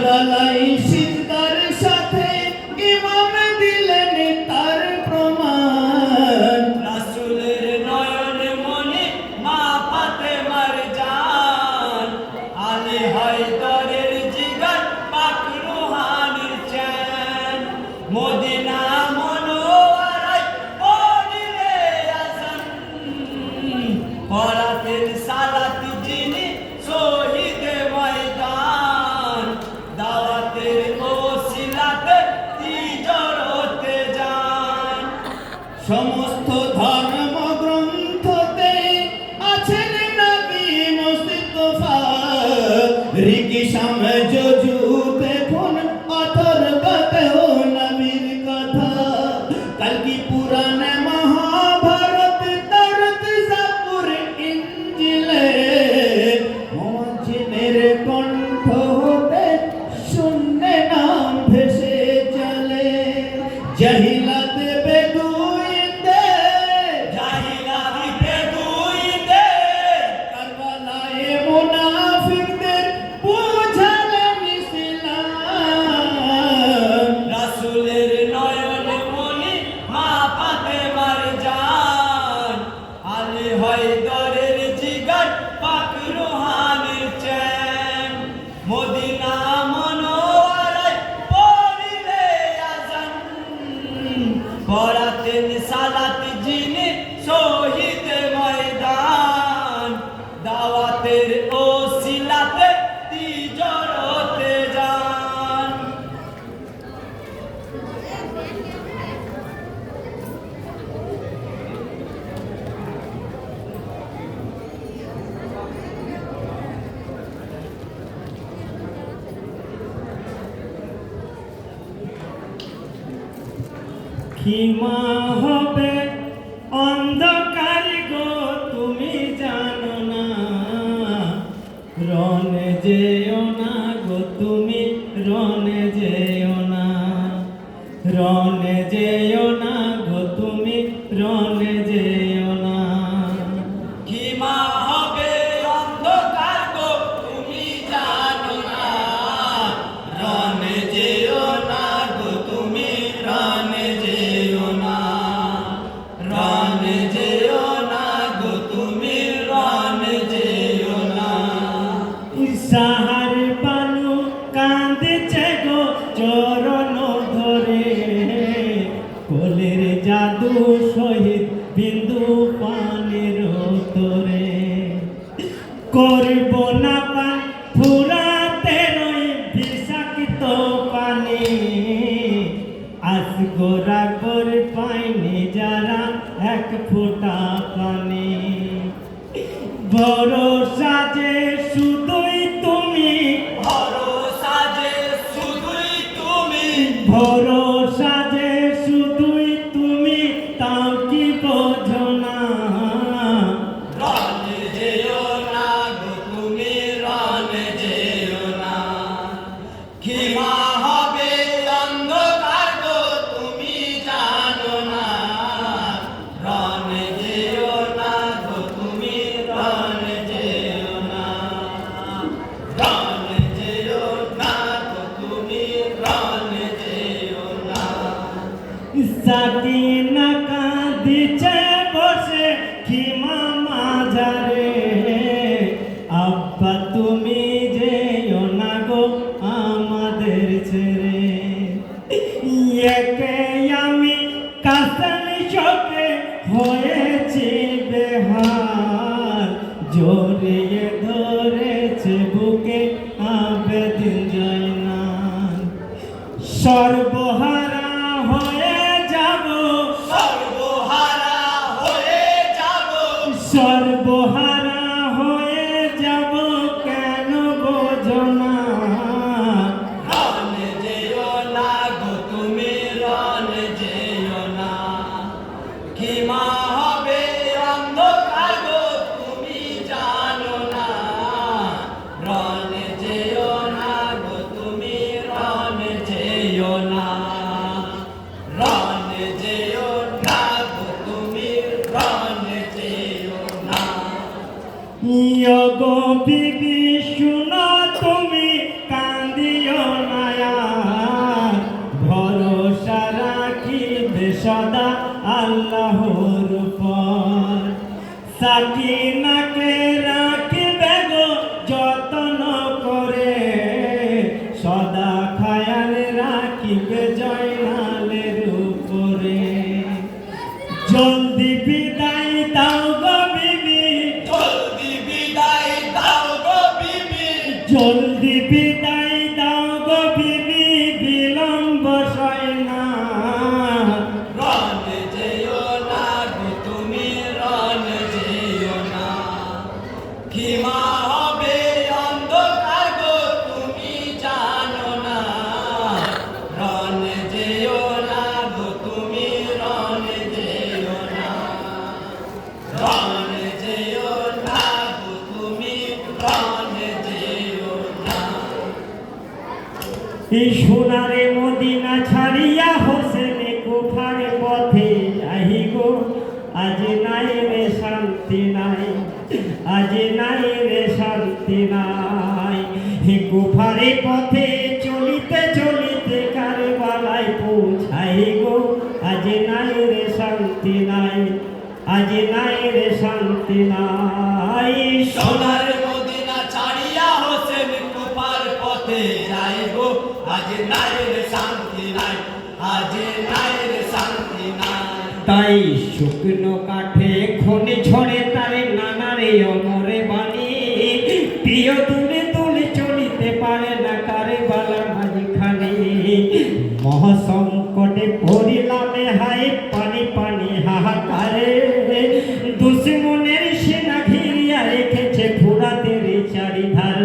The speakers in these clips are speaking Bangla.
কারবালাই সিজদার সাথে ইমাম দিলেন তার প্রমাণ। রাসূলের নয়ন মনে মা ফাতেমার জান, আলী হায়দারের জিগার পাক রুহানির চ্যান। মদিনা মনোয়ারায় পড়িলে আযান, পড়াতেন সালাত যিনি শহীদে ময়দান। দাওয়াতের ওসিলাতে তিজরতে যান। সমস্ত ধর্মগ্রন্থতে আছেন নবী মুস্তাফা, রিকিশাম যজুতে ফোন অথর্বতেও নবীর কথা। কালকি পুরাণে মহাভারত তরত জাবুর ইঞ্জিলে, মুয়াজ্জিনের কণ্ঠ হতে শূন্যে নাম ভেসে চলে। জাহিলাত কারবালায় মুনাফিকদের বুঝালেন ইসলাম। রাসূলের নয়ন মনি মা ফাতেমার জান, আলী হায়দারের জিগার পাক রুহানির চ্যান। মদিনা মনোয়ারায় পড়িলে আযান, পড়াতেন সালাত যিনি শহীদে ময়দান। দাওয়াতের ওসিলাতে তিজরতে যান। ক্ষমা হবে অন্ধকার গো তুমি জানো না, রনে যেও না গো তুমি, রনে যেও না, রনে যেও না গো তুমি, রনে যেও না। ক্ষমা হবে অন্ধকার গো তুমি জানো না, রনে যেও না গো তুমি, রনে যেও না, রনে যেও না গো তুমি, রনে যেও না। সাহার বানু কাঁদছে গো চরণ ধরে, কোলের জাদু শহীদ বিন্দু পানির তোরে। করব না পান ফুরাতে রই বিষাক্ত পানি, আজ গোরা কর পাইনি যারা এক ফোঁটা পানি। ভরসা যে শুধুই তুমি, ভরসা যে শুধুই তুমি, ভরসা যে শুধুই তুমি, তাও কি বোঝো না। রনে যেও না গো তুমি, রনে যেও না। ক্ষমা হবে অন্ধকার গো তুমি জানো না, রনে যেও না গো তুমি, রনে যেও না, রনে যেও না গো তুমি, রনে যেও না। সাকিনা কাঁদিছে বসে ক্ষমা মাঝারে, আব্বা তুমি যেও না গো আমাদের ছেড়ে। একে আমি কাসম শোকে হয়েছি বেহাল, জড়িয়ে ধরেছে বুকে আবেদিন জয়নাল। সর্বহারা হয়ে যাব, সর্বহারা হয়ে যাব, সর্বহারা হয়ে যাব, কেন বোঝো না। রনে যেও না গো তুমি, রনে যেও না। ক্ষমা হবে অন্ধকার গো তুমি জানো না, রনে যেও না গো তুমি, রনে যেও না, রনে যেও না গো তুমি, রনে যেও না। ইয়গো বিবি শুনো তুমি কান্দিও সাকিনাকে রাখবে গো যত্ন করে, সদা খায়াল রাখিবে জয়নালের উপরে। জলদি বিদায় দাও গো বিবি, জলদি বিদায় দাও গো বিবি, জলদি বিদায় দাও গো বিবি, বিলম্ব সয় না। রনে যেও না গো তুমি, রনে যেও না। ক্ষমা হবে অন্ধকার গো তুমি জানো না। রনে যেও না গো তুমি, রনে যেও না। রনে যেও না গো তুমি, রনে যেও না। এই সোনারে মদিনা ছাড়িয়া হোসেন কুফার পথে যাই গো, আজ নাই রে শান্তি নাই, আজ নাই রে শান্তি নাই। হে কুফারে পথে চলিতে চলিতে কারবালায় পৌঁছাই গো, আজ নাই রে শান্তি নাই, আজ নাই রে শান্তি নাই। সোনার মদিনা ছাড়িয়া হোসেন কুফার পথে যাই গো, আজ নাই রে শান্তি নাই, আজ নাই রে শান্তি নাই। তাই শুকনো কাঠে খনি ছড়ে তারে নানারে অমরে বাণী, প্রিয় তুলে তুলে চলিতে পারে না কারবালার মাঝখানে। মহাসংকটে পড়িলামে হায় পানি পানি হাহাকারে, দুশ্মনের সেনা ঘিরিয়া রেখেছে ফুরাতের চারিধার।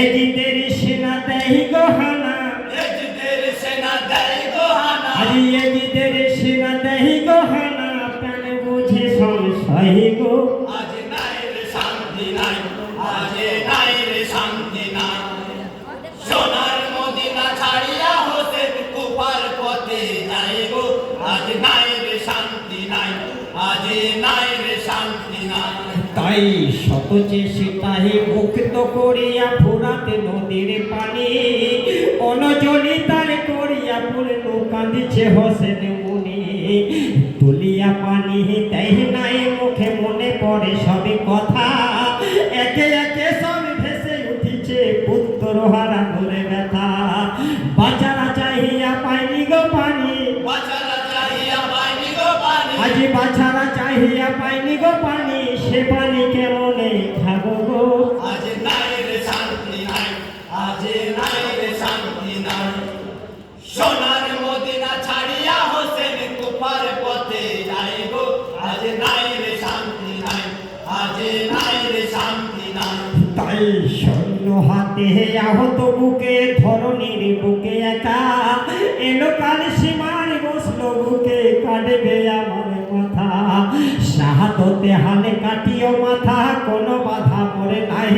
এজিদের সেনা দেয় গোহানা, এজিদের সেনা দেয় গোহানা, আজ এজিদের সেনা দেয় গোহানা, প্রাণ বুঝে সংশয় গো। আজ নাই রে শান্তি নাই, আজ নাই রে শান্তি নাই। সোনার মদিনা ছাড়িয়া হোসেন কুফার পথে যাই গো, আজ নাই রে শান্তি নাই, আজ নাই রে শান্তি নাই। তাই শত চেষ্টায় মুক্ত করিয়া ফুরাতে নদীর পানি, অনজলি তার করিয়া পূর্ণ কাঁদিছে হোসেন মুনি। তুলিয়া পানি দেয় নাই মুখে, মনে পড়ে সবে কথা, একে একে সব ভেসে উঠিছে পুত্র হারা ধরে ব্যথা। বাঁচারা চাহিয়া পাইনি গো পানি, বাঁচারা চাহিয়া পাইনি গো পানি, আজ বাছারা চাহিয়া পাইনি গো পানি, সে পানি কেমনে খাবো গো। আজ নাই রে শান্তি নাই, আজ নাই রে শান্তি নাই। সোনার মদিনা ছাড়িয়া হোসেন কুফার পথে যাই গো, আজ নাই রে শান্তি নাই, আজ নাই রে শান্তি নাই। তাই সৈন্য হাতে আহত বুকে, ধরণীর বুকে একা, এলো কাল সীমার বসলো বুকে, কাটবে আমার মাথা। শাহাদতে হালে কাটিও মাথা, কোনো বাধা পড়ে নাই,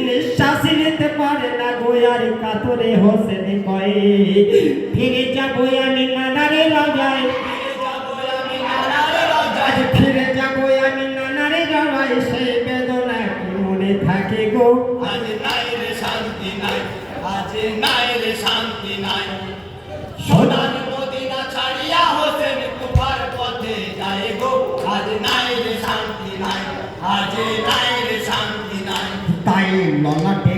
নিঃশ্বাস নিতে পারে না গোয়ার কাতরে হোসেন কয়ে। ফিরে যাবো আমি নানারে রাজায়, ফিরে যাবো আমি নানার রাজায়, আজ ফিরে যাবো আমি নানারে রাজায়, সেই বেদনা কি মনে থাকে গো। আজ নাই রে শান্তি নাই, আজ নাই রে শান্তি নাই। সোনার মদিনা ছাড়িয়া হোসেন কুফার পথে যাই গো, আজ নাই রে শান্তি নাই, আজ নাই রে শান্তি নাই। তাই ললাটে